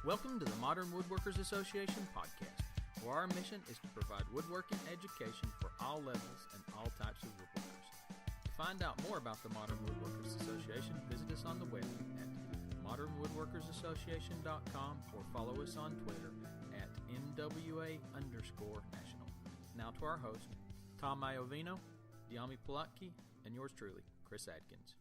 Welcome to the Modern Woodworkers Association podcast, where our mission is to provide woodworking education for all levels and all types of woodworkers. To find out more about the Modern Woodworkers Association, visit us on the web at modernwoodworkersassociation.com or follow us on Twitter at MWA_national. Now to our host, Tom Iovino, Diami Plotke, and yours truly, Chris Adkins.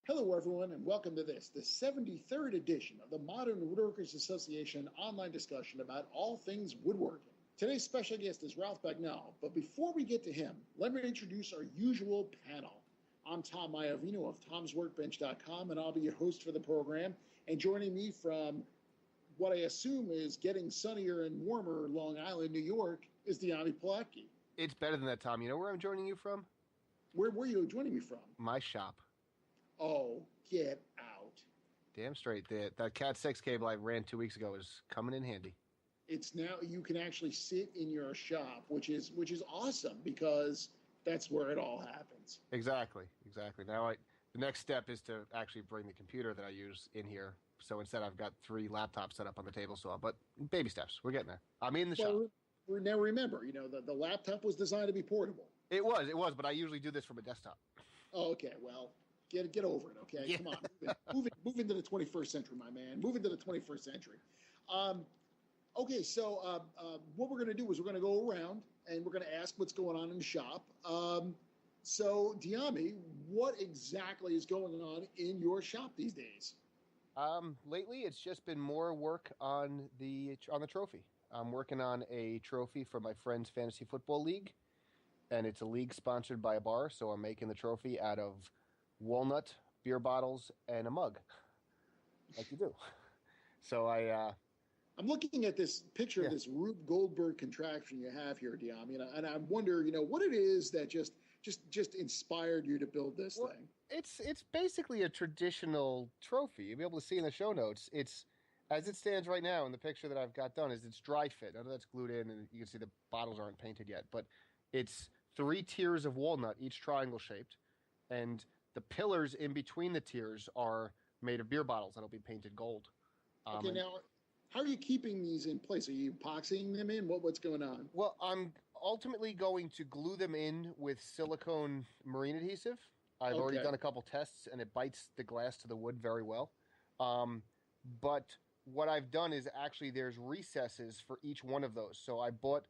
Hello, everyone, and welcome to the 73rd edition of the Modern Woodworkers Association online discussion about all things woodworking. Today's special guest is Ralph Bagnall, but before we get to him, let me introduce our usual panel. I'm Tom Iovino of tomsworkbench.com, and I'll be your host for the program. And joining me from what I assume is getting sunnier and warmer Long Island, New York, is Diami Plotke. It's better than that, Tom. You know where I'm joining you from? Where were you joining me from? My shop. Oh, get out. Damn straight. That Cat 6 cable I ran 2 weeks ago is coming in handy. It's now you can actually sit in your shop, which is awesome because that's where it all happens. Exactly. Now the next step is to actually bring the computer that I use in here. So instead I've got 3 laptops set up on the table saw, but baby steps. We're getting there. I'm in the shop. Now remember, the laptop was designed to be portable. It was, but I usually do this from a desktop. Oh, okay. Well, Get over it, okay? Yeah. Come on. Move into the 21st century, my man. Move into the 21st century. Okay, so what we're going to do is we're going to go around and we're going to ask what's going on in the shop. So, Diami, what exactly is going on in your shop these days? Lately, it's just been more work on the trophy. I'm working on a trophy for my friend's fantasy football league, and it's a league sponsored by a bar, so I'm making the trophy out of walnut, beer bottles, and a mug, like you do. So I'm looking at this picture of this Rube Goldberg contraption you have here, Diami, and I wonder, what it is that just inspired you to build this thing. It's basically a traditional trophy. You'll be able to see in the show notes. It's as it stands right now in the picture that I've got done. It's dry fit. I know that's glued in, and you can see the bottles aren't painted yet, but it's 3 tiers of walnut, each triangle shaped, and the pillars in between the tiers are made of beer bottles that'll be painted gold. Okay, now, how are you keeping these in place? Are you epoxying them in? What's going on? Well, I'm ultimately going to glue them in with silicone marine adhesive. I've already done a couple tests, and it bites the glass to the wood very well. But what I've done is actually there's recesses for each one of those. So I bought,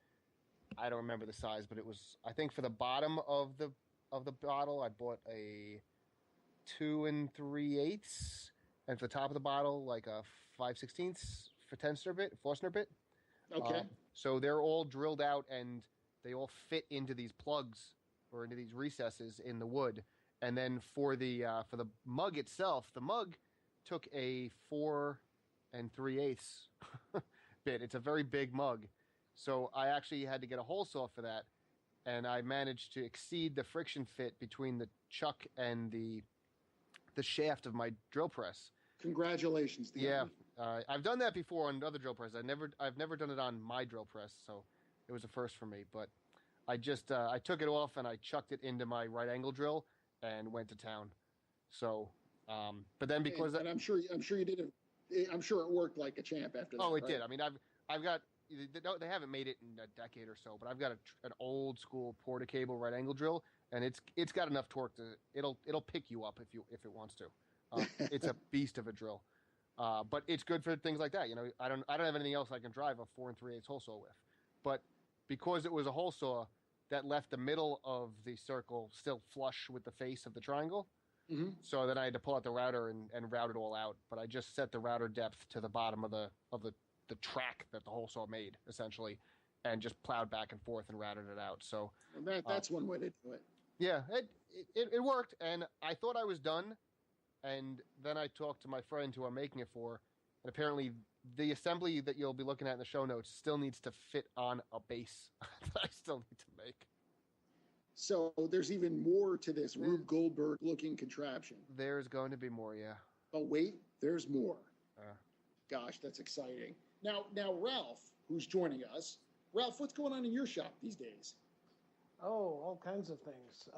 I don't remember the size, but it was, I think for the bottom of the bottle, I bought a 2 3/8, and for the top of the bottle, like a 5/16 Forstner bit. Okay. So they're all drilled out, and they all fit into these plugs or into these recesses in the wood. And then for the mug itself, the mug took a 4 3/8 bit. It's a very big mug, so I actually had to get a hole saw for that, and I managed to exceed the friction fit between the chuck and the shaft of my drill press. Congratulations, Diami. Yeah, I've done that before on other drill presses. I've never done it on my drill press, so it was a first for me. But I just I took it off and I chucked it into my right angle drill and went to town. So, but then because and I'm sure you did it. I'm sure it worked like a champ after that. Oh, it right? did. I mean, I've got. They haven't made it in a decade or so, but I've got an old school Porta cable right angle drill, and it's got enough torque to it'll pick you up if it wants to. It's a beast of a drill, but it's good for things like that. I don't have anything else I can drive a 4 3/8 hole saw with, but because it was a hole saw that left the middle of the circle still flush with the face of the triangle, so then I had to pull out the router and route it all out. But I just set the router depth to the bottom of the track that the hole saw made, essentially, and just plowed back and forth and routed it out. So that's one way to do it. Yeah, it worked, and I thought I was done, and then I talked to my friend who I'm making it for, and apparently the assembly that you'll be looking at in the show notes still needs to fit on a base that I still need to make. So there's even more to this Rube Goldberg-looking contraption. There's going to be more, yeah. Oh, wait, there's more. Gosh, that's exciting. Now, Ralph, who's joining us. Ralph, what's going on in your shop these days? Oh, all kinds of things.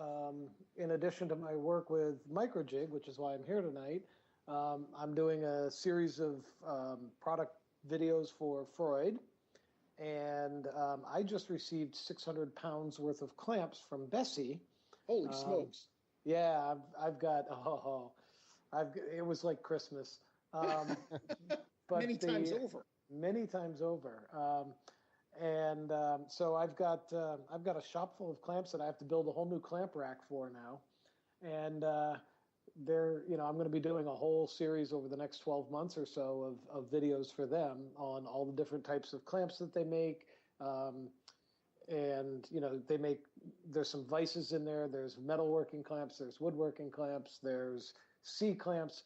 In addition to my work with MicroJig, which is why I'm here tonight, I'm doing a series of product videos for Freud. And I just received 600 pounds worth of clamps from Bessie. Holy smokes. Yeah, I've got, it was like Christmas. But Many times over. Many times over. So I've got a shop full of clamps that I have to build a whole new clamp rack for now. And I'm going to be doing a whole series over the next 12 months or so of videos for them on all the different types of clamps that they make. There's some vices in there. There's metalworking clamps. There's woodworking clamps. There's C clamps.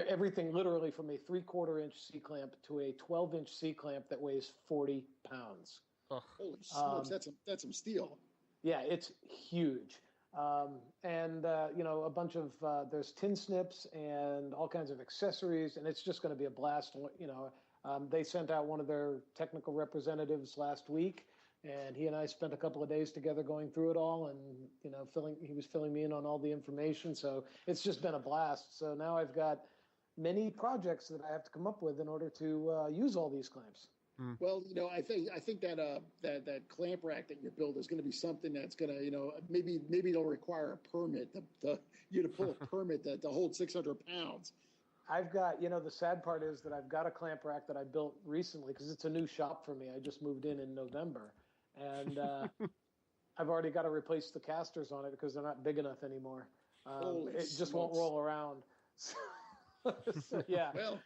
Everything literally from a 3/4 inch C clamp to a 12-inch C clamp that weighs 40 pounds. Oh. Holy smokes, that's some steel. Yeah, it's huge. A bunch of there's tin snips and all kinds of accessories, and it's just going to be a blast. They sent out one of their technical representatives last week, and he and I spent a couple of days together going through it all, and he was filling me in on all the information. So it's just been a blast. So now I've got many projects that I have to come up with in order to use all these clamps. Well, I think that clamp rack that you build is going to be something that's going to, maybe it'll require a permit to pull a permit to hold 600 pounds. I've got, the sad part is that I've got a clamp rack that I built recently because it's a new shop for me. I just moved in November, and I've already got to replace the casters on it because they're not big enough anymore. It just won't roll around. So, yeah, well,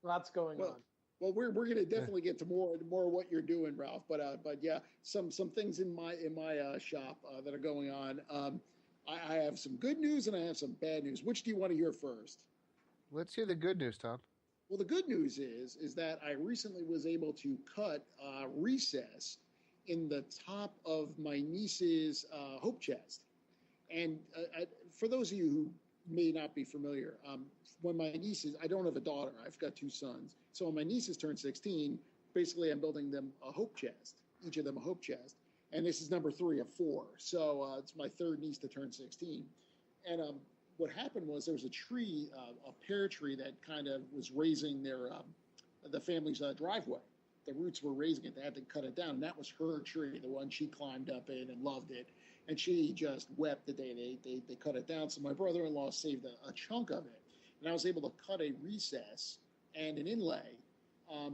lots going on. Well, we're going to definitely get to more of what you're doing, Ralph. But yeah, some things in my shop that are going on. I have some good news and I have some bad news. Which do you want to hear first? Let's hear the good news, Tom. Well, the good news is that I recently was able to cut a recess in the top of my niece's hope chest. And for those of you who may not be familiar, when my nieces, I don't have a daughter, I've got two sons. So when my nieces turn 16, basically I'm building them a hope chest, each of them a hope chest. And this is number 3 of 4. So it's my third niece to turn 16. And what happened was there was a tree, a pear tree that kind of was raising the family's driveway. The roots were raising it. They had to cut it down. And that was her tree, the one she climbed up in and loved it. And she just wept the day they cut it down. So my brother-in-law saved a chunk of it. And I was able to cut a recess and an inlay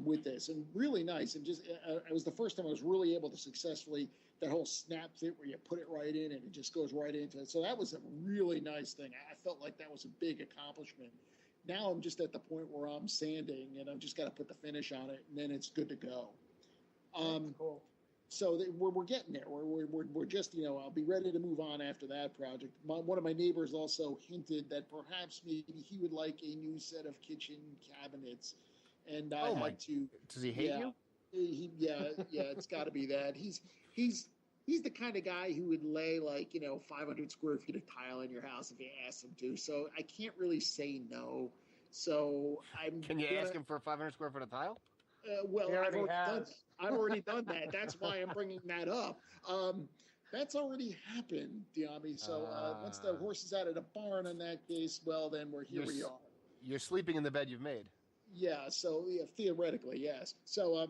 with this. And really nice. And just it was the first time I was really able to successfully, that whole snap fit where you put it right in and it just goes right into it. So that was a really nice thing. I felt like that was a big accomplishment. Now I'm just at the point where I'm sanding and I've just got to put the finish on it and then it's good to go. Cool. So we're getting there. We're just, I'll be ready to move on after that project. One of my neighbors also hinted that perhaps maybe he would like a new set of kitchen cabinets. And I had to. Does he hate you? It's got to be that. He's the kind of guy who would lay 500 square feet of tile in your house if you asked him to. So I can't really say no. So Can you ask him for 500 square foot of tile? I've already done that. That's why I'm bringing that up. That's already happened, Diami. So once the horse is out of the barn in that case, well, then we are. You're sleeping in the bed you've made. Yeah. So theoretically, yes. So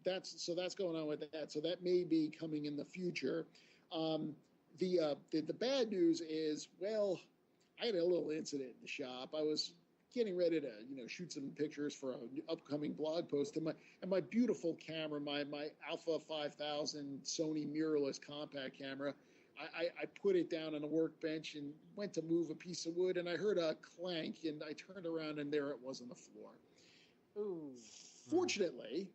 that's going on with that. So that may be coming in the future. The bad news is, well, I had a little incident in the shop. I was getting ready to shoot some pictures for an upcoming blog post, and my beautiful camera, my Alpha 5000 Sony mirrorless compact camera, I put it down on a workbench and went to move a piece of wood, and I heard a clank, and I turned around, and there it was on the floor. Ooh. Fortunately,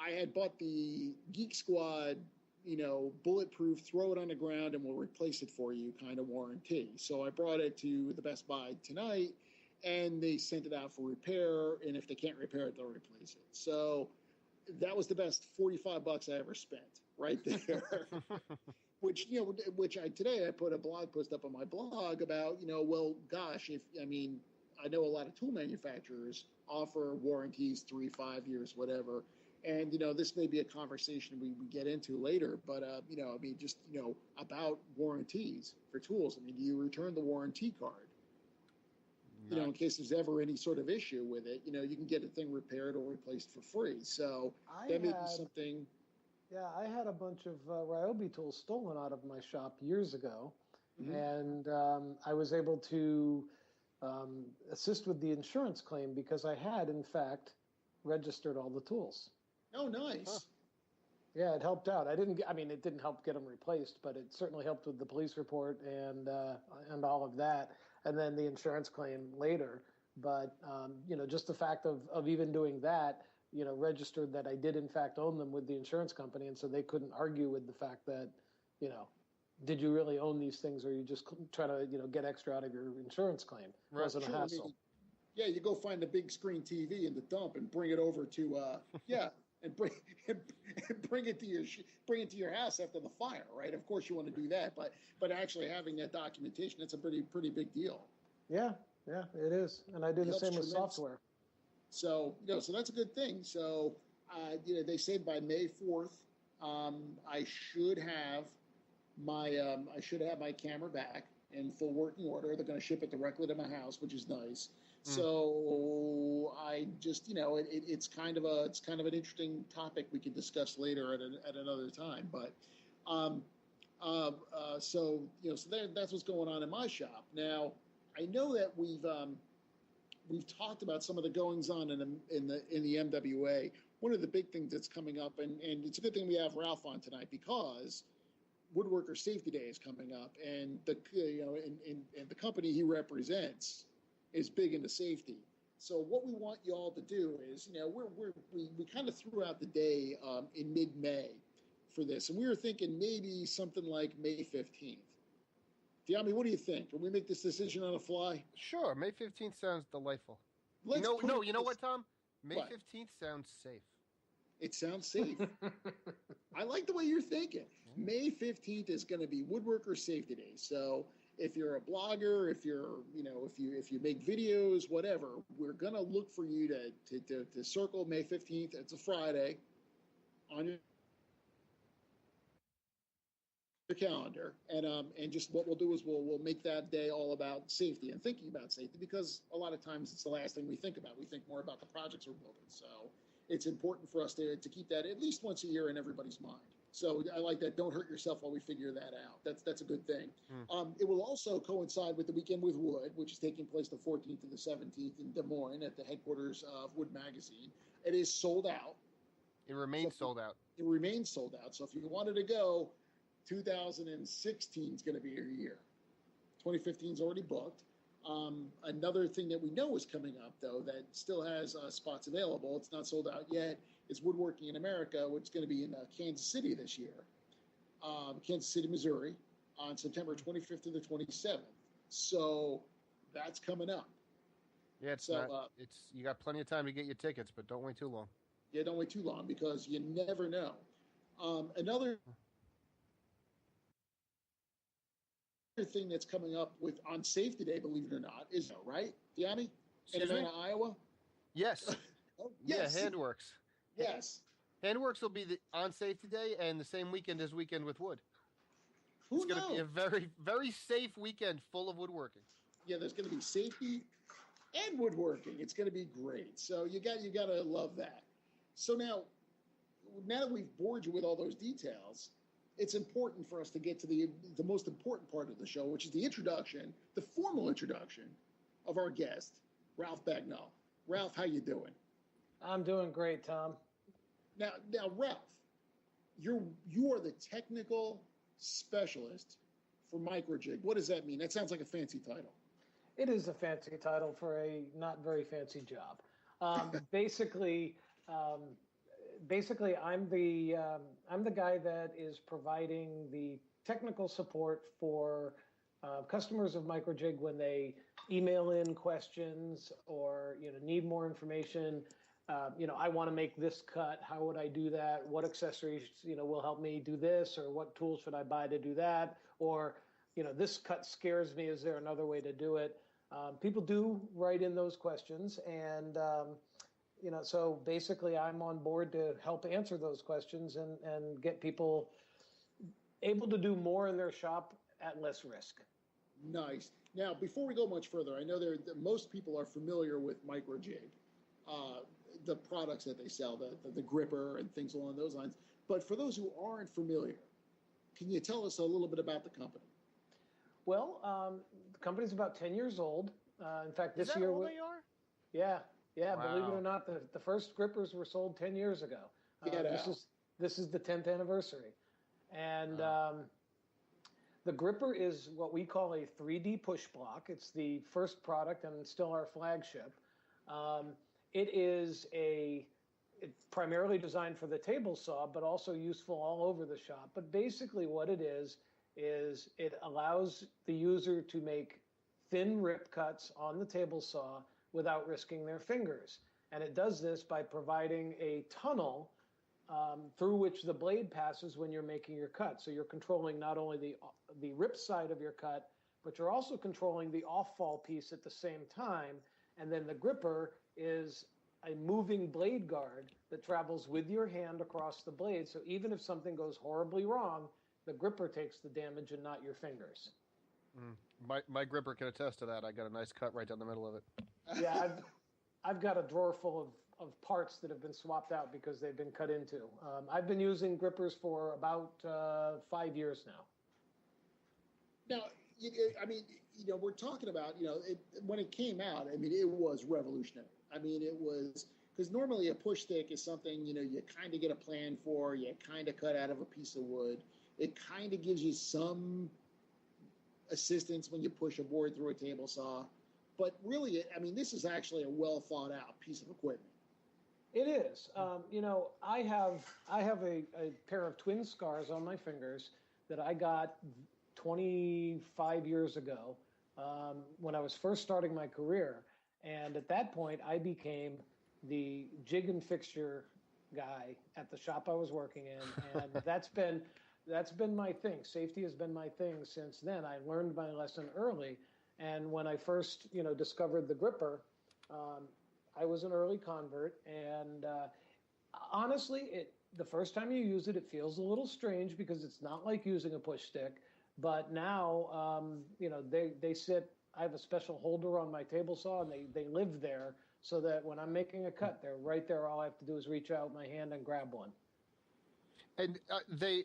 I had bought the Geek Squad, bulletproof, throw it on the ground, and we'll replace it for you kind of warranty. So I brought it to the Best Buy tonight, and they sent it out for repair, and if they can't repair it, they'll replace it. So that was the best $45 I ever spent right there. Today I put a blog post up on my blog about, well, gosh, I know a lot of tool manufacturers offer warranties 3-5 years, whatever. And, this may be a conversation we get into later, but, about warranties for tools. Do you return the warranty card? in case there's ever any sort of issue with it, you can get a thing repaired or replaced for free. So that may be something. Yeah, I had a bunch of Ryobi tools stolen out of my shop years ago, and I was able to assist with the insurance claim because I had, in fact, registered all the tools. Oh, nice. Huh. Yeah, it helped out. It didn't help get them replaced, but it certainly helped with the police report and all of that, and then the insurance claim later. But just the fact of even doing that, registered that I did in fact own them with the insurance company, and so they couldn't argue with the fact that, did you really own these things, or are you just trying to get extra out of your insurance claim? It wasn't a hassle. You go find a big screen TV in the dump and bring it over to and bring it to your house after the fire, right? Of course you want to do that, but actually having that documentation, that's a pretty big deal. Yeah, it is, and I do the same with software. So so that's a good thing. So they say by May 4th, I should have my camera back in full working order. They're going to ship it directly to my house, which is nice. So I just, it's kind of an interesting topic we could discuss later at another time. But so that's what's going on in my shop. Now I know that we've talked about some of the goings on in the MWA. One of the big things that's coming up, and it's a good thing we have Ralph on tonight because Woodworker Safety Day is coming up, and and the company he represents is big into safety. So what we want you all to do is, we kind of threw out the day in mid-May for this, and we were thinking maybe something like May 15th. Diami, what do you think? Can we make this decision on the fly? Sure, May 15th sounds delightful. You know what, Tom? May 15th sounds safe. It sounds safe. I like the way you're thinking. May 15th is going to be Woodworker Safety Day. So if you're a blogger, if you make videos, whatever, we're going to look for you to circle May 15th. It's a Friday on your calendar, and just what we'll do is we'll make that day all about safety and thinking about safety, because a lot of times it's the last thing we think about. We think more about the projects we're building. So it's important for us to keep that at least once a year in everybody's mind. So I like that. Don't hurt yourself while we figure that out. That's a good thing. It will also coincide with the Weekend with Wood, which is taking place the 14th to the 17th in Des Moines at the headquarters of Wood Magazine. It is sold out. It remains sold out. It remains sold out. So if you wanted to go, 2016 is going to be your year. 2015 is already booked. Another thing that we know is coming up, though, that still has spots available, it's not sold out yet, is Woodworking in America, which is going to be in Kansas City this year. Kansas City, Missouri, on September 25th to the 27th. So that's coming up. Yeah, you got plenty of time to get your tickets, but don't wait too long. Yeah, don't wait too long, because you never know. Another thing that's coming up on Safety Day, believe it or not, is right, Diami? In Atlanta, Iowa? Yes. Oh, yes. Yeah, Handworks. Yes. Handworks will be on Safety Day and the same weekend as Weekend with Wood. It's going to be a very, very safe weekend full of woodworking. Yeah, there's going to be safety and woodworking. It's going to be great. So you got to love that. So now that we've bored you with all those details, it's important for us to get to the most important part of the show, which is the introduction, the formal introduction of our guest, Ralph Bagnall. Ralph, how you doing? I'm doing great, Tom. Now, Ralph, you are the technical specialist for MicroJig. What does that mean? That sounds like a fancy title. It is a fancy title for a not very fancy job. Basically, I'm the guy that is providing the technical support for customers of MicroJig when they email in questions or need more information. I want to make this cut. How would I do that? What accessories will help me do this, or what tools should I buy to do that? Or this cut scares me. Is there another way to do it? People do write in those questions, and so basically I'm on board to help answer those questions and get people able to do more in their shop at less risk. Nice. Now, before we go much further, I know most people are familiar with MicroJig, the products that they sell, the gripper and things along those lines. But for those who aren't familiar, can you tell us a little bit about the company? Well, the company's about 10 years old. In fact, this year... Is that all they are? Yeah, Wow. believe it or not, the first grippers were sold 10 years ago. This is the 10th anniversary. And the gripper is what we call a 3D push block. It's the first product and still our flagship. It's primarily designed for the table saw, but also useful all over the shop. But basically what it is it allows the user to make thin rip cuts on the table saw without risking their fingers. And it does this by providing a tunnel through which the blade passes when you're making your cut. So you're controlling not only the rip side of your cut, but you're also controlling the off-fall piece at the same time. And then the gripper is a moving blade guard that travels with your hand across the blade. So even if something goes horribly wrong, the gripper takes the damage and not your fingers. My gripper can attest to that. I got a nice cut right down the middle of it. Yeah, I've got a drawer full of parts that have been swapped out because they've been cut into. I've been using grippers for about 5 years now. Now, we're talking about, when it came out, it was revolutionary. It was, because normally a push stick is something, you kind of get a plan for, you kind of cut out of a piece of wood. It kind of gives you some assistance when you push a board through a table saw. But really, this is actually a well thought out piece of equipment. It is. I have a pair of twin scars on my fingers that I got 25 years ago when I was first starting my career. And at that point, I became the jig and fixture guy at the shop I was working in. And that's been my thing. Safety has been my thing since then. I learned my lesson early. And when I first, discovered the gripper, I was an early convert. And honestly, the first time you use it, it feels a little strange because it's not like using a push stick. But now, they sit. I have a special holder on my table saw, and they live there so that when I'm making a cut, they're right there. All I have to do is reach out my hand and grab one. And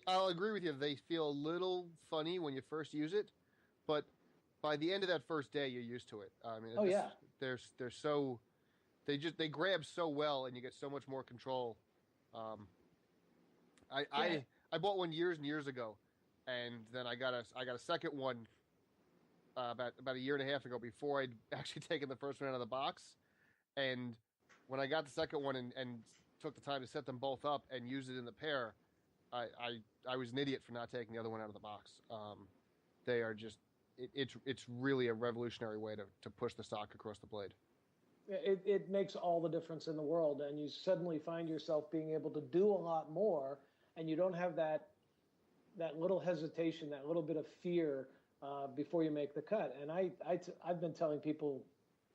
I'll agree with you. They feel a little funny when you first use it, but by the end of that first day, you're used to it. They grab so well, and you get so much more control. I bought one years and years ago, and then I got a second one about a year and a half ago before I'd actually taken the first one out of the box. And when I got the second one and took the time to set them both up and use it in the pair, I was an idiot for not taking the other one out of the box. They are just it's really a revolutionary way to push the stock across the blade. It makes all the difference in the world, and you suddenly find yourself being able to do a lot more, and you don't have that little hesitation, that little bit of fear before you make the cut. And I've been telling people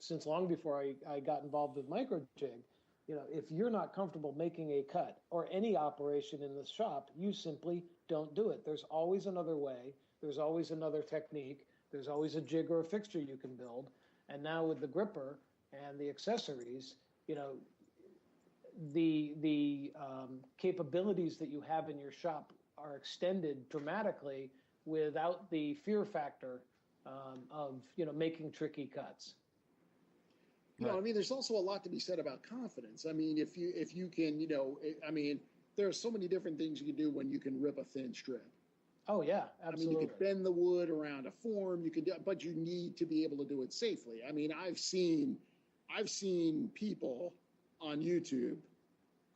since long before I got involved with MicroJig, if you're not comfortable making a cut or any operation in the shop, you simply don't do it. There's always another way. There's always another technique. There's always a jig or a fixture you can build. And now with the gripper and the accessories, the capabilities that you have in your shop are extended dramatically without the fear factor of making tricky cuts. There's also a lot to be said about confidence. If you can, there are so many different things you can do when you can rip a thin strip. Oh yeah, absolutely. You could bend the wood around a form. You could, but you need to be able to do it safely. I've seen people on YouTube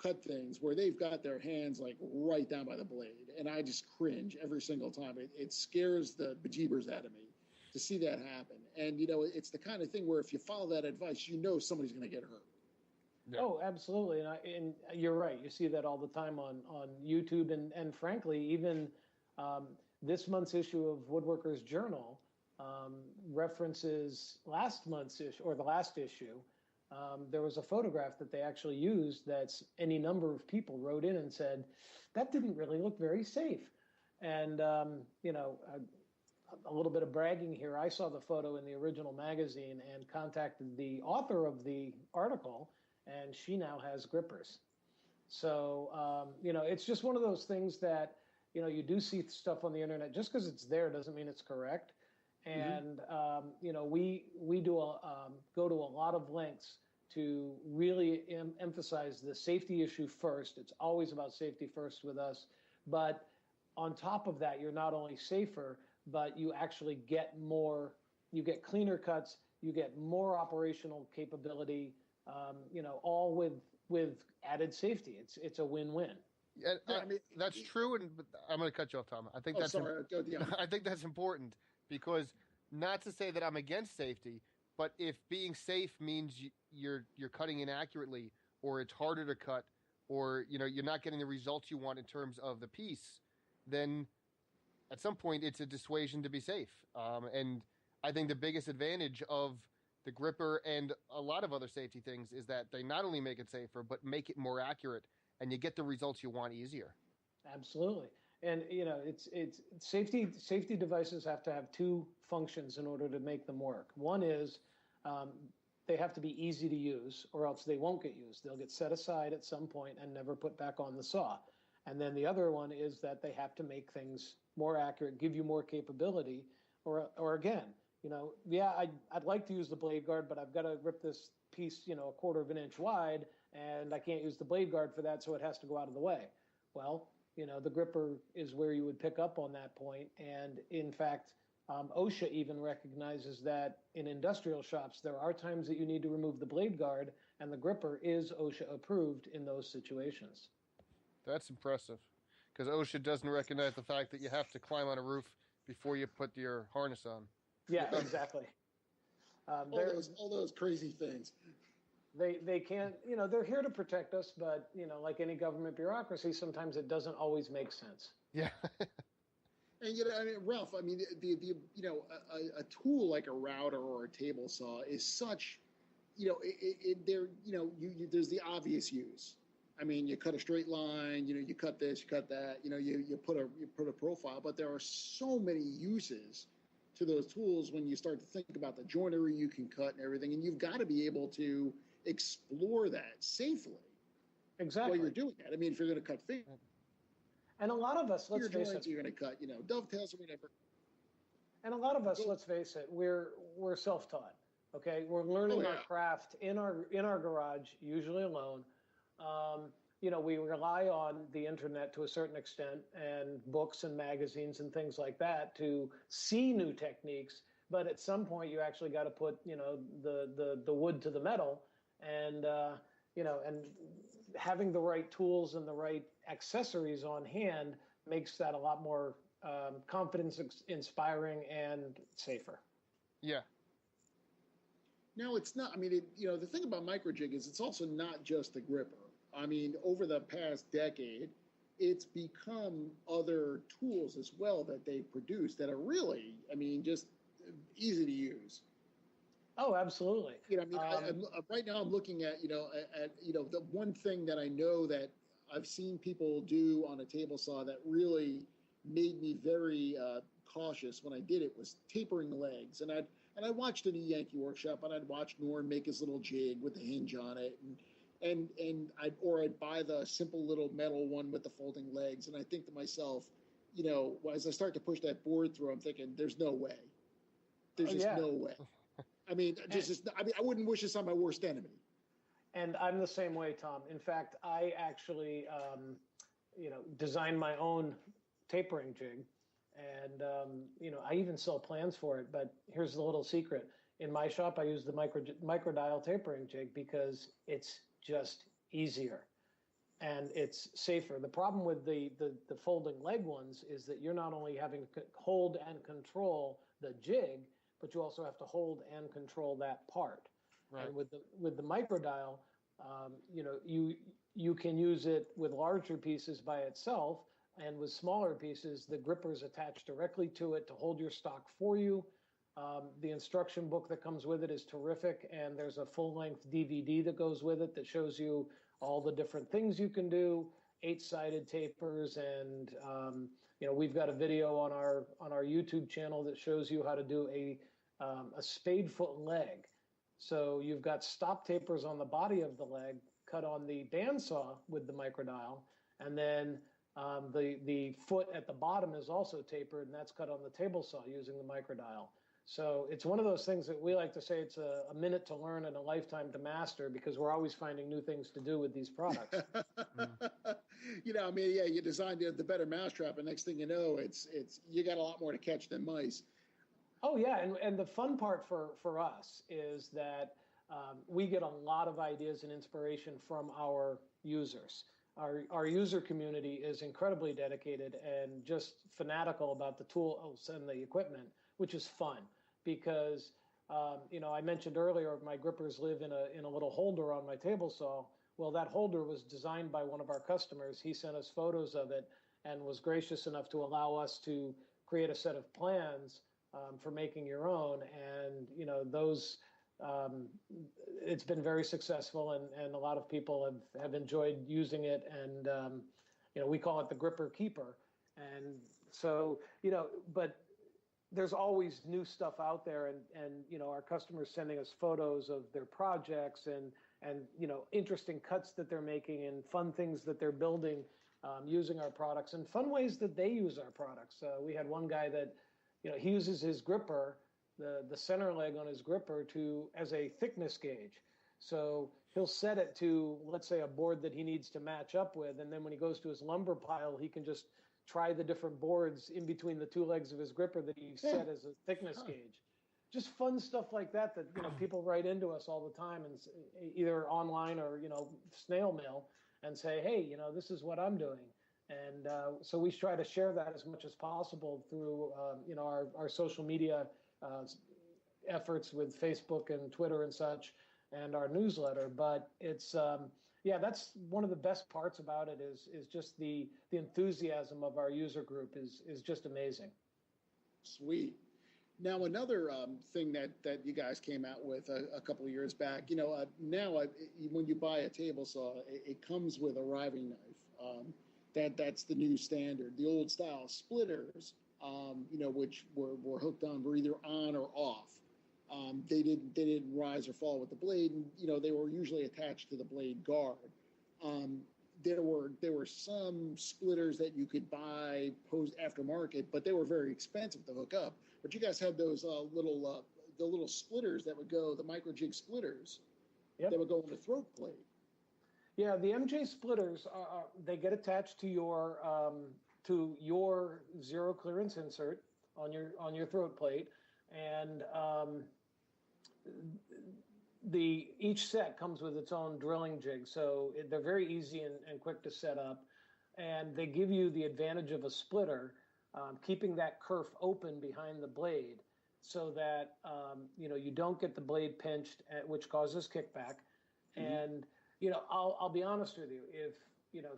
cut things where they've got their hands like right down by the blade, and I just cringe every single time. It scares the bejeebers out of me to see that happen. And it's the kind of thing where if you follow that advice, somebody's going to get hurt. Yeah. Oh, absolutely, and you're right. You see that all the time on YouTube, and frankly, even this month's issue of Woodworkers Journal references last month's issue or the last issue. There was a photograph that they actually used that's any number of people wrote in and said, that didn't really look very safe. And, a little bit of bragging here. I saw the photo in the original magazine and contacted the author of the article, and she now has grippers. So, it's just one of those things that, you do see stuff on the internet. Just because it's there doesn't mean it's correct. And, we do go to a lot of lengths to really emphasize the safety issue first. It's always about safety first with us. But on top of that, you're not only safer, but you actually get you get cleaner cuts, you get more operational capability, all with added safety. It's a win-win. Yeah, that's true, but I'm going to cut you off, Tom. I think I think that's important, because not to say that I'm against safety, but if being safe means you're cutting inaccurately, or it's harder to cut, or you're not getting the results you want in terms of the piece, then at some point it's a dissuasion to be safe. And I think the biggest advantage of the gripper and a lot of other safety things is that they not only make it safer, but make it more accurate, and you get the results you want easier. Absolutely. And it's safety devices have to have two functions in order to make them work. One is they have to be easy to use, or else they won't get used. They'll get set aside at some point and never put back on the saw. And then the other one is that they have to make things more accurate, give you more capability, or again, I'd like to use the blade guard, but I've got to rip this piece, a quarter of an inch wide, and I can't use the blade guard for that, so it has to go out of the way. Well, the gripper is where you would pick up on that point. And in fact, OSHA even recognizes that in industrial shops, there are times that you need to remove the blade guard, and the gripper is OSHA approved in those situations. That's impressive, because OSHA doesn't recognize the fact that you have to climb on a roof before you put your harness on. Yeah, exactly. All those crazy things. They can't, they're here to protect us, but, like any government bureaucracy, sometimes it doesn't always make sense. Yeah. And, Ralph, a tool like a router or a table saw is such, there's the obvious use. I mean, you cut a straight line, you cut this, you cut that, you put a profile, but there are so many uses to those tools when you start to think about the joinery you can cut and everything, and you've got to be able to explore that safely. Exactly. While you're doing that. I mean, if you're going to cut fingers, and a lot of us, let's face it, you're going to cut, dovetails or whatever. And a lot of us, let's face it, we're self-taught. Okay, we're learning our craft in our garage, usually alone. We rely on the internet to a certain extent, and books and magazines and things like that to see new techniques. But at some point, you actually got to put, the wood to the metal, and and having the right tools and the right accessories on hand makes that a lot more confidence inspiring and safer. Yeah. No, it's not. I mean, the thing about MicroJig is it's also not just the gripper. I mean, over the past decade, it's become other tools as well that they produce that are really, just easy to use. Oh, absolutely. Right now I'm looking at, the one thing that I know that I've seen people do on a table saw that really made me very cautious when I did it was tapering legs. And I watched it in a Yankee workshop, and I'd watch Norm make his little jig with the hinge on it, and I'd buy the simple little metal one with the folding legs, and I think to myself, as I start to push that board through, I'm thinking, there's no way. There's no way. I mean, I wouldn't wish this on my worst enemy. And I'm the same way, Tom. In fact, I actually, designed my own tapering jig. And, I even sell plans for it. But here's the little secret. In my shop, I use the micro tapering jig because it's just easier and it's safer. The problem with the folding leg ones is that you're not only having to hold and control the jig, but you also have to hold and control that part. Right. And with the microdial, you can use it with larger pieces by itself, and with smaller pieces, the gripper's attached directly to it to hold your stock for you. The instruction book that comes with it is terrific, and there's a full-length DVD that goes with it that shows you all the different things you can do, 8-sided tapers and we've got a video on our YouTube channel that shows you how to do a spade foot leg. So you've got stop tapers on the body of the leg, cut on the bandsaw with the microdial, and then the foot at the bottom is also tapered, and that's cut on the table saw using the microdial. So it's one of those things that we like to say it's a minute to learn and a lifetime to master, because we're always finding new things to do with these products. You designed the better mousetrap, and next thing you know, it's you got a lot more to catch than mice. Oh yeah, and the fun part for us is that we get a lot of ideas and inspiration from our users. Our user community is incredibly dedicated and just fanatical about the tools and the equipment, which is fun because, I mentioned earlier my grippers live in a little holder on my table saw. Well, that holder was designed by one of our customers. He sent us photos of it and was gracious enough to allow us to create a set of plans for making your own. And, those, it's been very successful, and a lot of people have enjoyed using it. And, we call it the gripper keeper. And so, but there's always new stuff out there, and our customers sending us photos of their projects and interesting cuts that they're making and fun things that they're building using our products and fun ways that they use our products. We had one guy that, he uses his gripper, the center leg on his gripper as a thickness gauge. So he'll set it to, let's say, a board that he needs to match up with. And then when he goes to his lumber pile, he can just try the different boards in between the two legs of his gripper that he set as a thickness gauge. Just fun stuff like that people write into us all the time, and either online or snail mail, and say, hey, this is what I'm doing. And so we try to share that as much as possible through our social media efforts with Facebook and Twitter and such, and our newsletter. But it's that's one of the best parts about it is just the enthusiasm of our user group is just amazing. Sweet. Now, another thing that you guys came out with a couple of years back, when you buy a table saw, it comes with a riving knife. That's the new standard. The old style splitters, which were hooked on, were either on or off. They didn't rise or fall with the blade, and they were usually attached to the blade guard. There were some splitters that you could buy post aftermarket, but they were very expensive to hook up. But you guys had those little splitters that would go, the MicroJig splitters, that would go on the throat plate. Yeah, the MJ splitters they get attached to your zero clearance insert on your throat plate, and each set comes with its own drilling jig, so they're very easy and quick to set up, and they give you the advantage of a splitter, keeping that kerf open behind the blade, so that you don't get the blade pinched, which causes kickback. And I'll be honest with you, if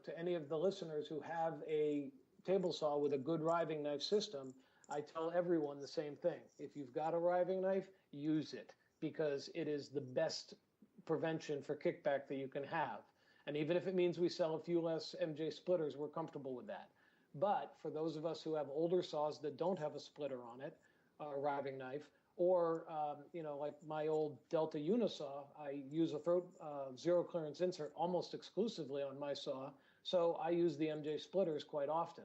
to any of the listeners who have a table saw with a good riving knife system, I tell everyone the same thing. If you've got a riving knife, use it, because it is the best prevention for kickback that you can have. And even if it means we sell a few less MJ splitters, we're comfortable with that. But for those of us who have older saws that don't have a splitter on it, a riving knife, or like my old Delta Unisaw, I use a throat zero clearance insert almost exclusively on my saw, so I use the MJ splitters quite often.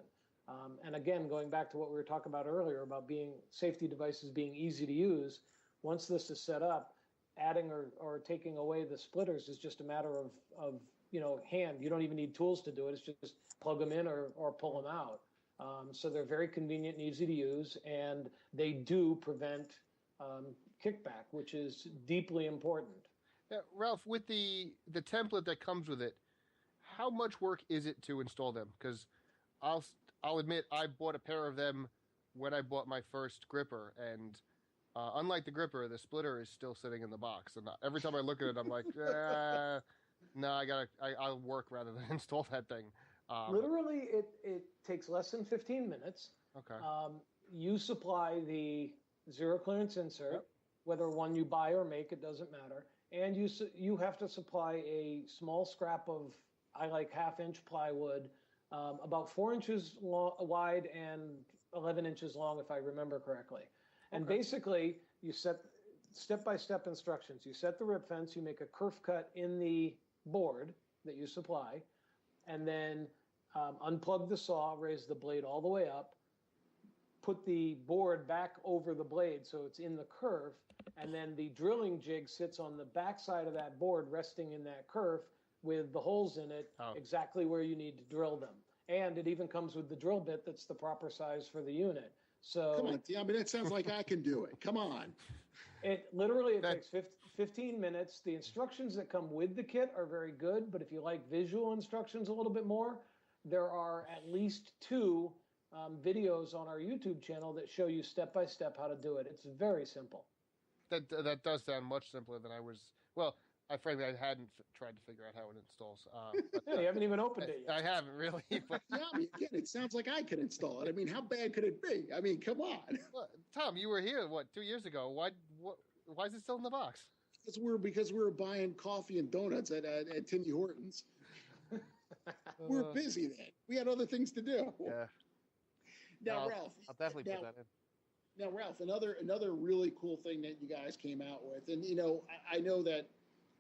And again, going back to what we were talking about earlier about safety devices being easy to use, once this is set up, adding or taking away the splitters is just a matter of hand. You don't even need tools to do it. It's just plug them in or pull them out. So they're very convenient and easy to use, and they do prevent kickback, which is deeply important. Yeah, Ralph, with the template that comes with it, how much work is it to install them? Because I'll admit I bought a pair of them when I bought my first gripper, and unlike the gripper, the splitter is still sitting in the box, and every time I look at it, I'm like, no, I'll work rather than install that thing. Literally, it takes less than 15 minutes. Okay. You supply the zero clearance insert, whether one you buy or make, it doesn't matter. And you have to supply a small scrap of, I like 1/2 inch plywood about 4 inches wide and 11 inches long, if I remember correctly. And basically, you set step-by-step instructions. You set the rip fence, you make a kerf cut in the board that you supply, and then unplug the saw, raise the blade all the way up, put the board back over the blade so it's in the kerf, and then the drilling jig sits on the back side of that board resting in that kerf with the holes in it exactly where you need to drill them. And it even comes with the drill bit that's the proper size for the unit. So come on, I mean, it sounds like I can do it. Come on. It literally takes 15 minutes. The instructions that come with the kit are very good, but if you like visual instructions a little bit more, there are at least 2 videos on our YouTube channel that show you step-by-step how to do it. It's very simple. That does sound much simpler than I was. Well, I hadn't tried to figure out how it installs. Yeah, you haven't even opened it yet. I haven't really. But Yeah, I mean, again, it sounds like I could install it. I mean, how bad could it be? I mean, come on. Well, Tom, you were here 2 years ago. Why is it still in the box? Because we were buying coffee and donuts at Timmy Hortons. We were busy then. We had other things to do. Yeah. Now, Ralph. I'll definitely put that in. Now, Ralph, another really cool thing that you guys came out with, and I know that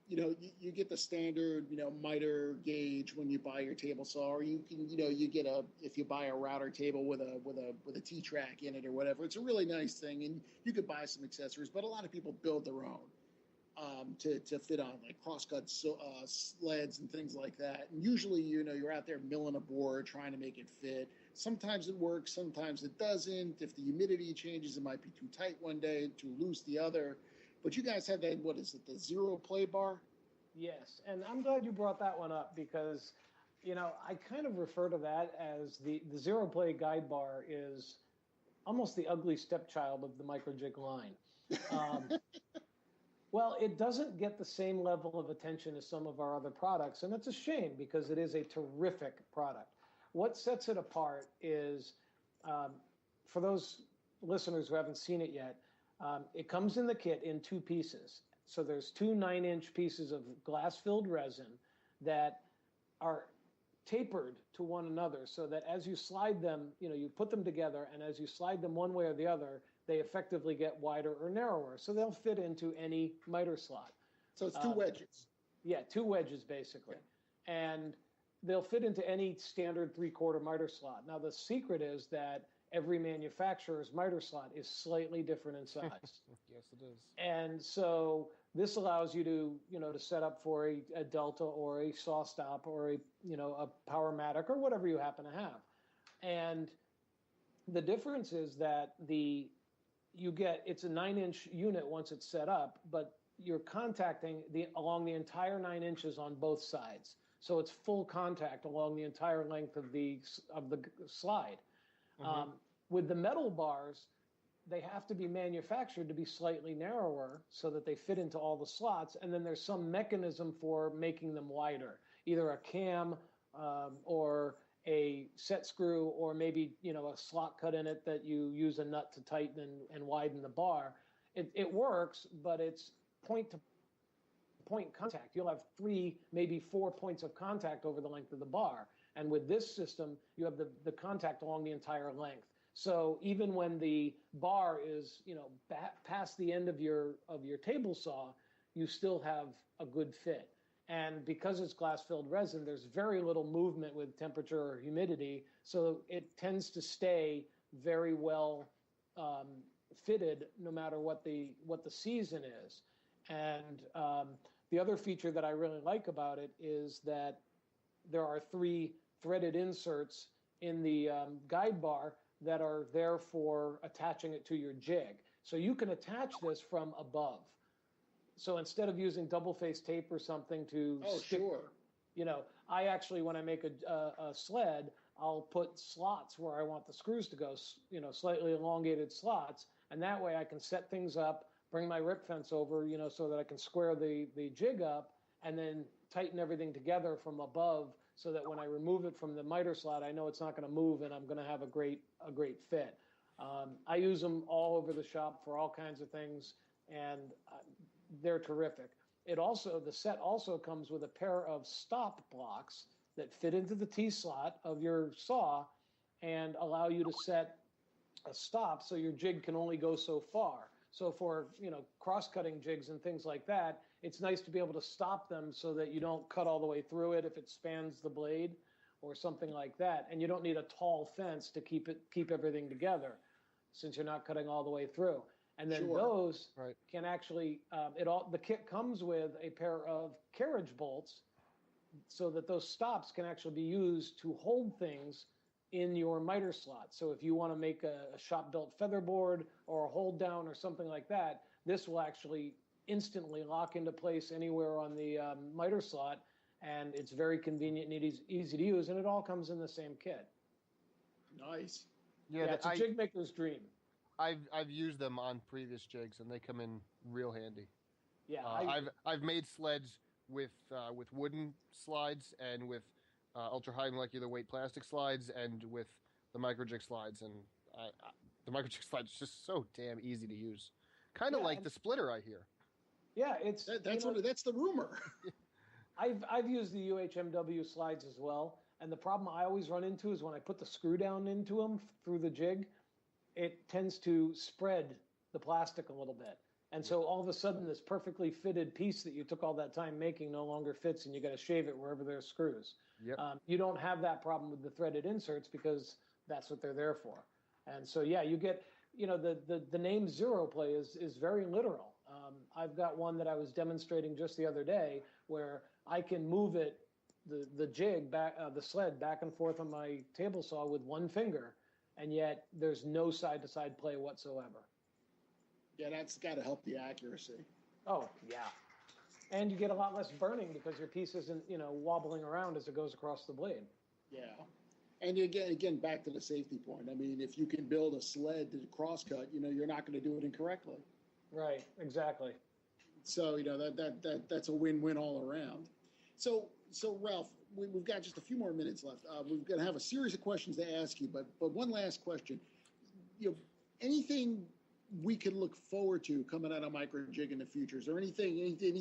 you get the standard miter gauge when you buy your table saw, or you can you get if you buy a router table with a T-track in it or whatever. It's a really nice thing, and you could buy some accessories, but a lot of people build their own to fit on, like crosscut sleds and things like that. And usually you're out there milling a board trying to make it fit. Sometimes it works, sometimes it doesn't. If the humidity changes, it might be too tight one day, too loose the other. But you guys have that, what is it, the zero play bar? Yes, and I'm glad you brought that one up because, I kind of refer to that as the zero play guide bar is almost the ugly stepchild of the MicroJig line. Well, it doesn't get the same level of attention as some of our other products, and it's a shame because it is a terrific product. What sets it apart is, for those listeners who haven't seen it yet, it comes in the kit in 2 pieces. So there's 2 9-inch pieces of glass-filled resin that are tapered to one another so that as you slide them, you put them together, and as you slide them one way or the other, they effectively get wider or narrower. So they'll fit into any miter slot. So it's 2 wedges. Yeah, 2 wedges basically. And they'll fit into any standard 3/4 miter slot. Now the secret is that every manufacturer's miter slot is slightly different in size. Yes, it is. And so this allows you to, to set up for a Delta or a saw stop or a Powermatic or whatever you happen to have. And the difference is that it's a 9-inch unit once it's set up, but you're contacting along the entire 9 inches on both sides. So it's full contact along the entire length of the slide. Mm-hmm. With the metal bars, they have to be manufactured to be slightly narrower so that they fit into all the slots. And then there's some mechanism for making them wider, either a cam or a set screw, or maybe, a slot cut in it that you use a nut to tighten and widen the bar. It works, but it's point-to-point contact. You'll have 3, maybe 4 points of contact over the length of the bar. And with this system, you have the contact along the entire length. So even when the bar is, past the end of your table saw, you still have a good fit. And because it's glass-filled resin, there's very little movement with temperature or humidity, so it tends to stay very well fitted no matter what the season is. And the other feature that I really like about it is that there are 3 threaded inserts in the guide bar that are there for attaching it to your jig. So you can attach this from above. So instead of using double-faced tape or something to stick, I actually, when I make a sled, I'll put slots where I want the screws to go, slightly elongated slots, and that way I can set things up, bring my rip fence over, so that I can square the jig up, and then tighten everything together from above so that when I remove it from the miter slot, I know it's not going to move and I'm going to have a great fit. I use them all over the shop for all kinds of things, and they're terrific. The set also comes with a pair of stop blocks that fit into the T-slot of your saw and allow you to set a stop so your jig can only go so far. So for, cross-cutting jigs and things like that, it's nice to be able to stop them so that you don't cut all the way through it if it spans the blade or something like that. And you don't need a tall fence to keep everything together since you're not cutting all the way through. And then those can actually, the kit comes with a pair of carriage bolts so that those stops can actually be used to hold things in your miter slot. So if you want to make a shop-built featherboard or a hold down or something like that, this will actually instantly lock into place anywhere on the miter slot, and it's very convenient and easy to use, and it all comes in the same kit. Nice. Yeah, it's a jig maker's dream. I've used them on previous jigs, and they come in real handy. Yeah, I've made sleds with wooden slides and with ultra high molecular weight plastic slides and with the MicroJig slides, and the MicroJig slide is just so damn easy to use. Kind of like the splitter, I hear. Yeah, that's the rumor. I've used the UHMW slides as well, and the problem I always run into is when I put the screw down into them through the jig, it tends to spread the plastic a little bit. And so all of a sudden, this perfectly fitted piece that you took all that time making no longer fits, and you got to shave it wherever there's screws. Yep. You don't have that problem with the threaded inserts because that's what they're there for. And so, yeah, you get, the name Zero Play is very literal. I've got one that I was demonstrating just the other day where I can move it, the jig back, the sled back and forth on my table saw with one finger, and yet there's no side-to-side play whatsoever. Yeah, that's got to help the accuracy. Oh, yeah. And you get a lot less burning because your piece isn't, wobbling around as it goes across the blade. Yeah. And again, back to the safety point. I mean, if you can build a sled to crosscut, you're not going to do it incorrectly. Right, exactly. So, that's a win-win all around. So Ralph, we've got just a few more minutes left. We're going to have a series of questions to ask you, but one last question. Anything we can look forward to coming out of MicroJig in the future? Is there any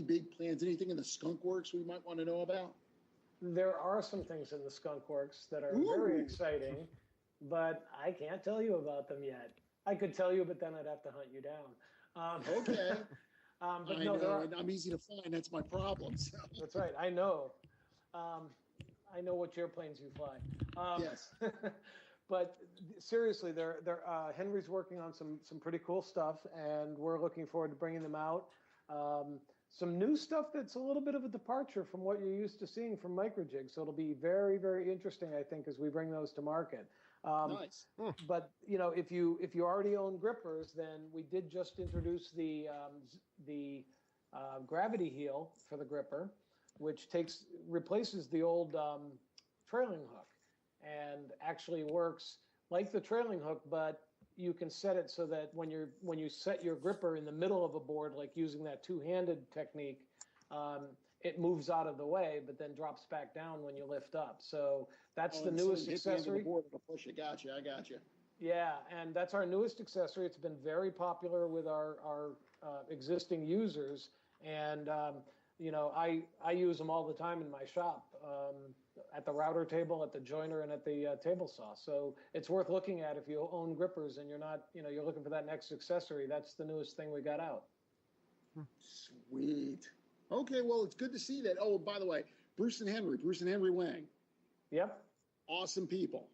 big plans, anything in the skunk works we might want to know about? There are some things in the skunk works that are very exciting, but I can't tell you about them yet. I could tell you, but then I'd have to hunt you down. Okay. But I know, and I'm easy to find. That's my problem. So. That's right. I know. I know what airplanes you fly. Yes. But seriously, Henry's working on some pretty cool stuff, and we're looking forward to bringing them out. Some new stuff that's a little bit of a departure from what you're used to seeing from MicroJig. So it'll be very, very interesting, I think, as we bring those to market. Nice. But if you already own grippers, then we did just introduce the gravity heel for the gripper, which replaces the old trailing hook, and actually works like the trailing hook, but you can set it so that when you set your gripper in the middle of a board, like using that two-handed technique, it moves out of the way, but then drops back down when you lift up. So that's the newest accessory. The board, it'll push it. I got you. Yeah, and that's our newest accessory. It's been very popular with our existing users, and I use them all the time in my shop, at the router table, at the joiner, and at the table saw. So it's worth looking at if you own grippers and you're not, you're looking for that next accessory. That's the newest thing we got out. Sweet. Okay, well, it's good to see that. Oh, by the way, Bruce and Henry Wang. Yep. Awesome people.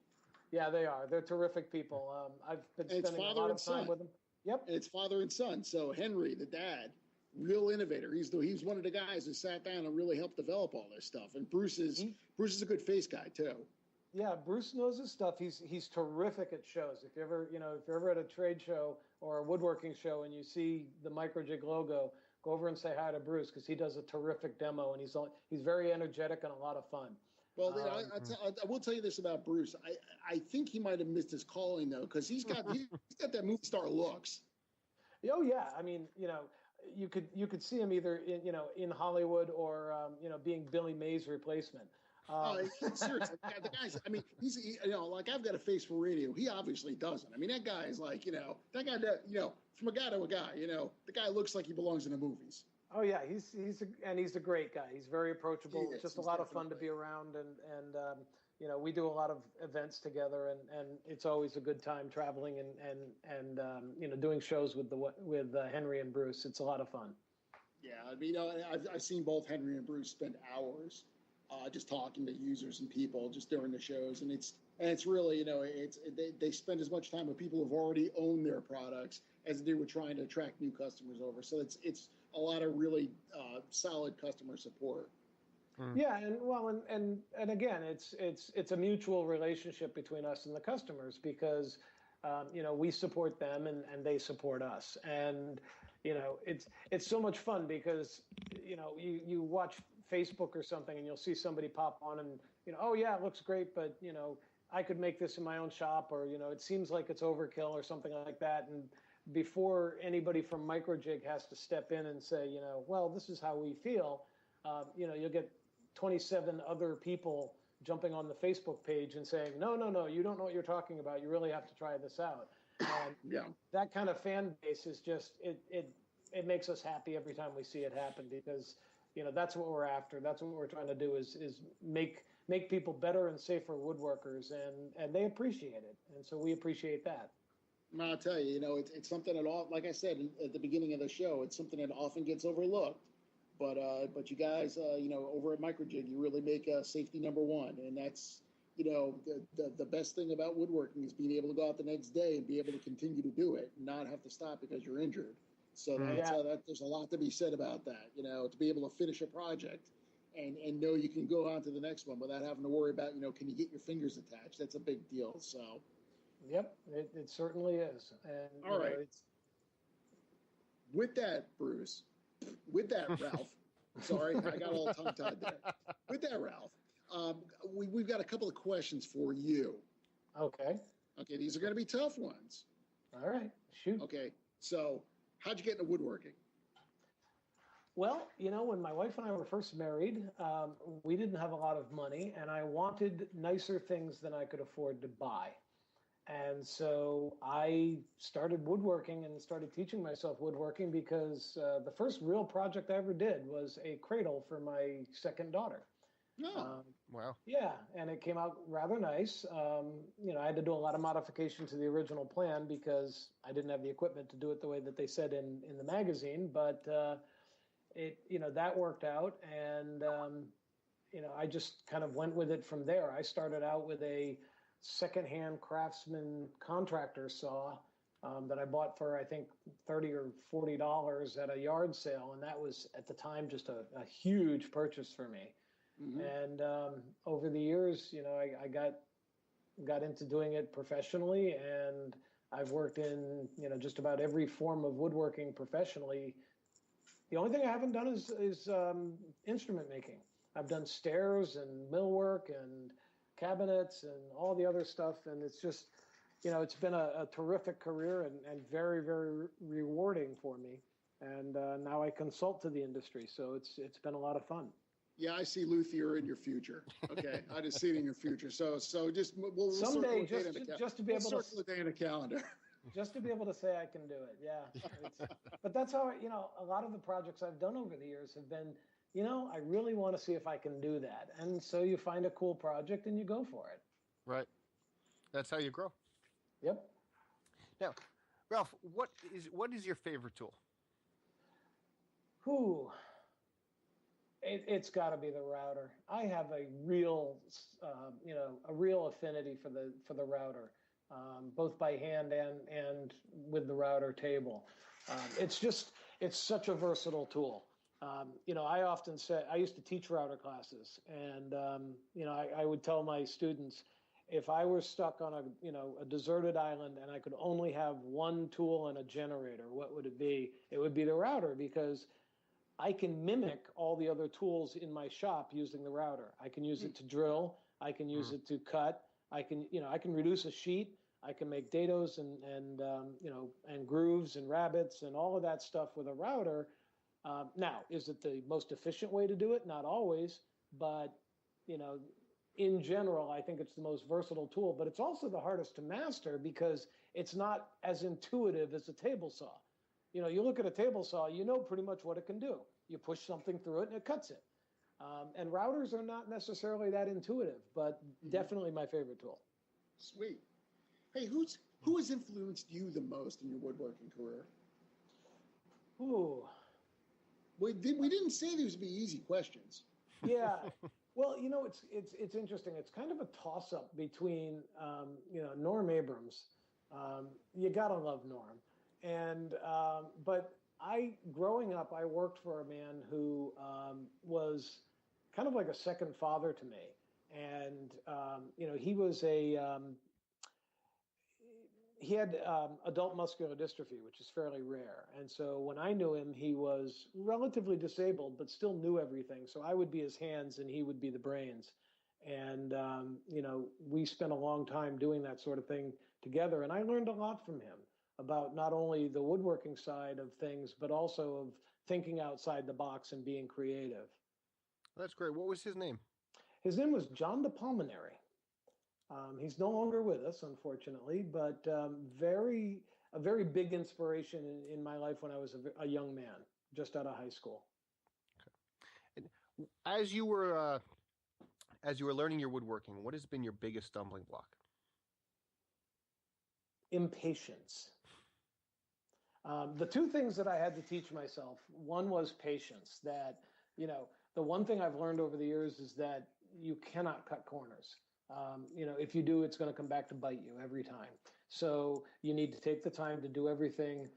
Yeah, they are. They're terrific people. I've been spending a lot of time with them. Yep. And it's father and son. So Henry, the dad, real innovator. He's one of the guys who sat down and really helped develop all this stuff. And Bruce is a good face guy too. Yeah, Bruce knows his stuff. He's terrific at shows. If you're ever at a trade show or a woodworking show and you see the MicroJig logo, go over and say hi to Bruce, because he does a terrific demo, and he's very energetic and a lot of fun. Well, I will tell you this about Bruce. I think he might have missed his calling though, because he's got that movie star looks. Oh yeah, I mean, you could see him either in Hollywood or being Billy Mays' replacement. Seriously, the guy's. I mean, he's like, I've got a face for radio. He obviously doesn't. I mean, that guy is like, that guy, from a guy to a guy, the guy looks like he belongs in the movies. Oh yeah, he's a great guy. He's very approachable. It's just a lot of fun to be around, and we do a lot of events together, and it's always a good time traveling and doing shows with Henry and Bruce. It's a lot of fun. Yeah, I mean, I've seen both Henry and Bruce spend hours just talking to users and people just during the shows, and it's really, they spend as much time with people who've already owned their products as they do with trying to attract new customers over. So it's a lot of really solid customer support. Yeah, and again, it's a mutual relationship between us and the customers because we support them and they support us, and it's so much fun because you watch Facebook or something and you'll see somebody pop on and oh yeah, it looks great, but I could make this in my own shop, or it seems like it's overkill or something like that, and before anybody from MicroJig has to step in and say well, this is how we feel, you'll get 27 other people jumping on the Facebook page and saying, no, you don't know what you're talking about. You really have to try this out. And that kind of fan base is just, it makes us happy every time we see it happen because, that's what we're after. That's what we're trying to do is make people better and safer woodworkers, and they appreciate it. And so we appreciate that. Well, I'll tell you, it's something that like I said at the beginning of the show, it's something that often gets overlooked. But you guys, over at MicroJig, you really make safety number one, and that's, the best thing about woodworking is being able to go out the next day and be able to continue to do it, and not have to stop because you're injured. So there's a lot to be said about that. To be able to finish a project and know you can go on to the next one without having to worry about, can you get your fingers attached? That's a big deal. So. Yep, it certainly is. And all right. With that, Bruce. With that, Ralph. Sorry, I got all tongue-tied there. With that, Ralph, we've got a couple of questions for you. Okay. Okay, these are going to be tough ones. All right, shoot. Okay, so how'd you get into woodworking? Well, when my wife and I were first married, we didn't have a lot of money, and I wanted nicer things than I could afford to buy. And so I started woodworking and started teaching myself woodworking because the first real project I ever did was a cradle for my second daughter. Oh, wow. Yeah, and it came out rather nice. I had to do a lot of modification to the original plan because I didn't have the equipment to do it the way that they said in the magazine, but that worked out, and I just kind of went with it from there. I started out with a secondhand Craftsman contractor saw that I bought for I think $30 or $40 at a yard sale, and that was at the time just a huge purchase for me. Mm-hmm. And over the years, I got into doing it professionally, and I've worked in just about every form of woodworking professionally. The only thing I haven't done is instrument making. I've done stairs and millwork and cabinets and all the other stuff, and it's just it's been a terrific career and very, very rewarding for me, and now I consult to the industry, so it's been a lot of fun. Yeah, I see luthier in your future. Okay, I just see it in your future. So just we'll someday just to be able to circle the day in a calendar. Just to be able to say I can do it, yeah. But that's how a lot of the projects I've done over the years have been. I really want to see if I can do that. And so you find a cool project and you go for it. Right. That's how you grow. Yep. Now, Ralph, what is your favorite tool? It's got to be the router. I have a real affinity for the router, both by hand and with the router table. It's such a versatile tool. I often say, I used to teach router classes, and, I would tell my students, if I were stuck on a deserted island and I could only have one tool and a generator, what would it be? It would be the router, because I can mimic all the other tools in my shop using the router. I can use it to drill. I can use it to cut. I can reduce a sheet. I can make dados and grooves and rabbets and all of that stuff with a router. Now, is it the most efficient way to do it? Not always, but, in general, I think it's the most versatile tool, but it's also the hardest to master because it's not as intuitive as a table saw. you look at a table saw, you know pretty much what it can do. You push something through it and it cuts it. And routers are not necessarily that intuitive, but definitely my favorite tool. Sweet. Hey, who has influenced you the most in your woodworking career? Ooh. We didn't say these would be easy questions. Yeah. Well, it's interesting. It's kind of a toss-up between, Norm Abrams. You gotta love Norm. And but growing up, I worked for a man who was kind of like a second father to me. And he was he had adult muscular dystrophy, which is fairly rare. And so when I knew him, he was relatively disabled, but still knew everything. So I would be his hands and he would be the brains. And, we spent a long time doing that sort of thing together. And I learned a lot from him about not only the woodworking side of things, but also of thinking outside the box and being creative. That's great. What was his name? His name was John DePulmonary. He's no longer with us, unfortunately, but a very big inspiration in my life when I was a young man, just out of high school. Okay. And as you were learning your woodworking, what has been your biggest stumbling block? Impatience. The two things that I had to teach myself, one was patience. That, the one thing I've learned over the years is that you cannot cut corners. If you do, it's going to come back to bite you every time. So you need to take the time to do everything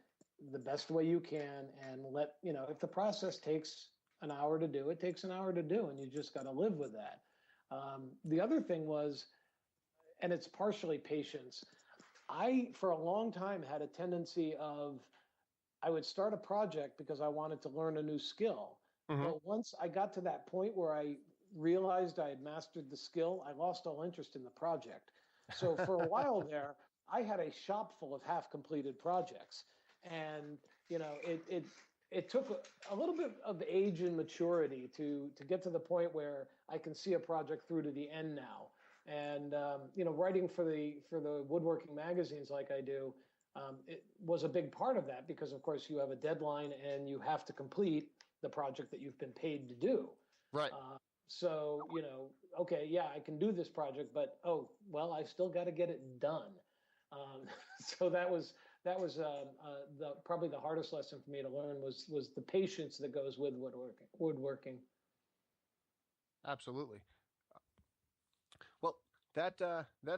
the best way you can and if the process takes an hour to do, it takes an hour to do, and you just got to live with that. The other thing was, and it's partially patience, I, for a long time, had a tendency of, I would start a project because I wanted to learn a new skill. Mm-hmm. But once I got to that point where I realized I had mastered the skill, I lost all interest in the project. So for a while there, I had a shop full of half-completed projects. And, it took a little bit of age and maturity to get to the point where I can see a project through to the end now. And, writing for the woodworking magazines like I do, it was a big part of that because, of course, you have a deadline and you have to complete the project that you've been paid to do. Right. So, okay, yeah, I can do this project, but, I still got to get it done. So that was probably the hardest lesson for me to learn was the patience that goes with woodworking. Absolutely. Well, that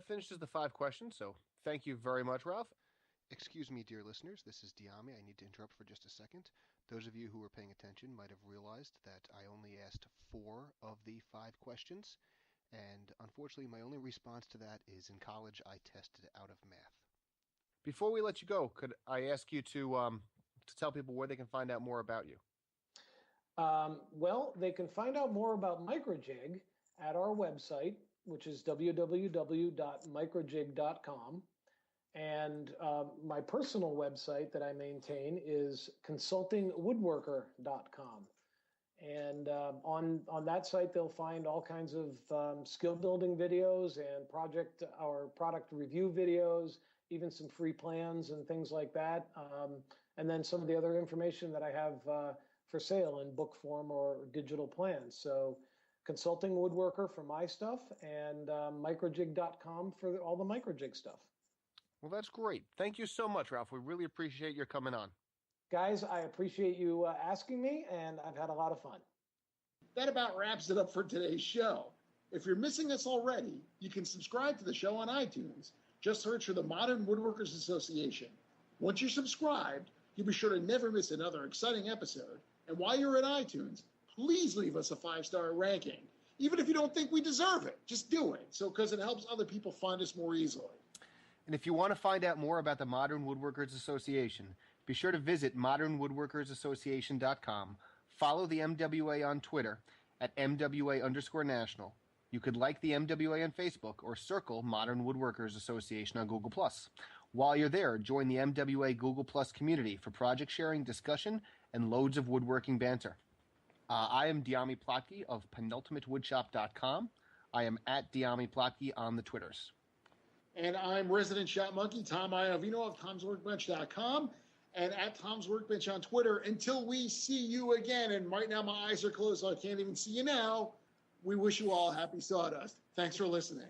finishes the 5 questions. So thank you very much, Ralph. Excuse me, dear listeners. This is Diami. I need to interrupt for just a second. Those of you who were paying attention might have realized that I only asked 4 of the 5 questions. And unfortunately, my only response to that is in college, I tested out of math. Before we let you go, could I ask you to tell people where they can find out more about you? They can find out more about MicroJig at our website, which is www.microjig.com. And my personal website that I maintain is consultingwoodworker.com. And on that site, they'll find all kinds of skill building videos and product review videos, even some free plans and things like that. And then some of the other information that I have for sale in book form or digital plans. So Consulting Woodworker for my stuff and microjig.com for all the MicroJig stuff. Well, that's great. Thank you so much, Ralph. We really appreciate your coming on. Guys, I appreciate you asking me, and I've had a lot of fun. That about wraps it up for today's show. If you're missing us already, you can subscribe to the show on iTunes. Just search for the Modern Woodworkers Association. Once you're subscribed, you'll be sure to never miss another exciting episode. And while you're at iTunes, please leave us a 5-star ranking. Even if you don't think we deserve it, just do it. Because it helps other people find us more easily. And if you want to find out more about the Modern Woodworkers Association, be sure to visit modernwoodworkersassociation.com, follow the MWA on Twitter at MWA_national. You could like the MWA on Facebook or circle Modern Woodworkers Association on Google+. While you're there, join the MWA Google+ community for project sharing, discussion, and loads of woodworking banter. I am Diami Plotke of penultimatewoodshop.com. I am at Diami Plotke on the Twitters. And I'm Resident Shop Monkey, Tom Iovino of Tom'sWorkbench.com. and at Tom's Workbench on Twitter. Until we see you again, and right now my eyes are closed, so I can't even see you now, we wish you all happy sawdust. Thanks for listening.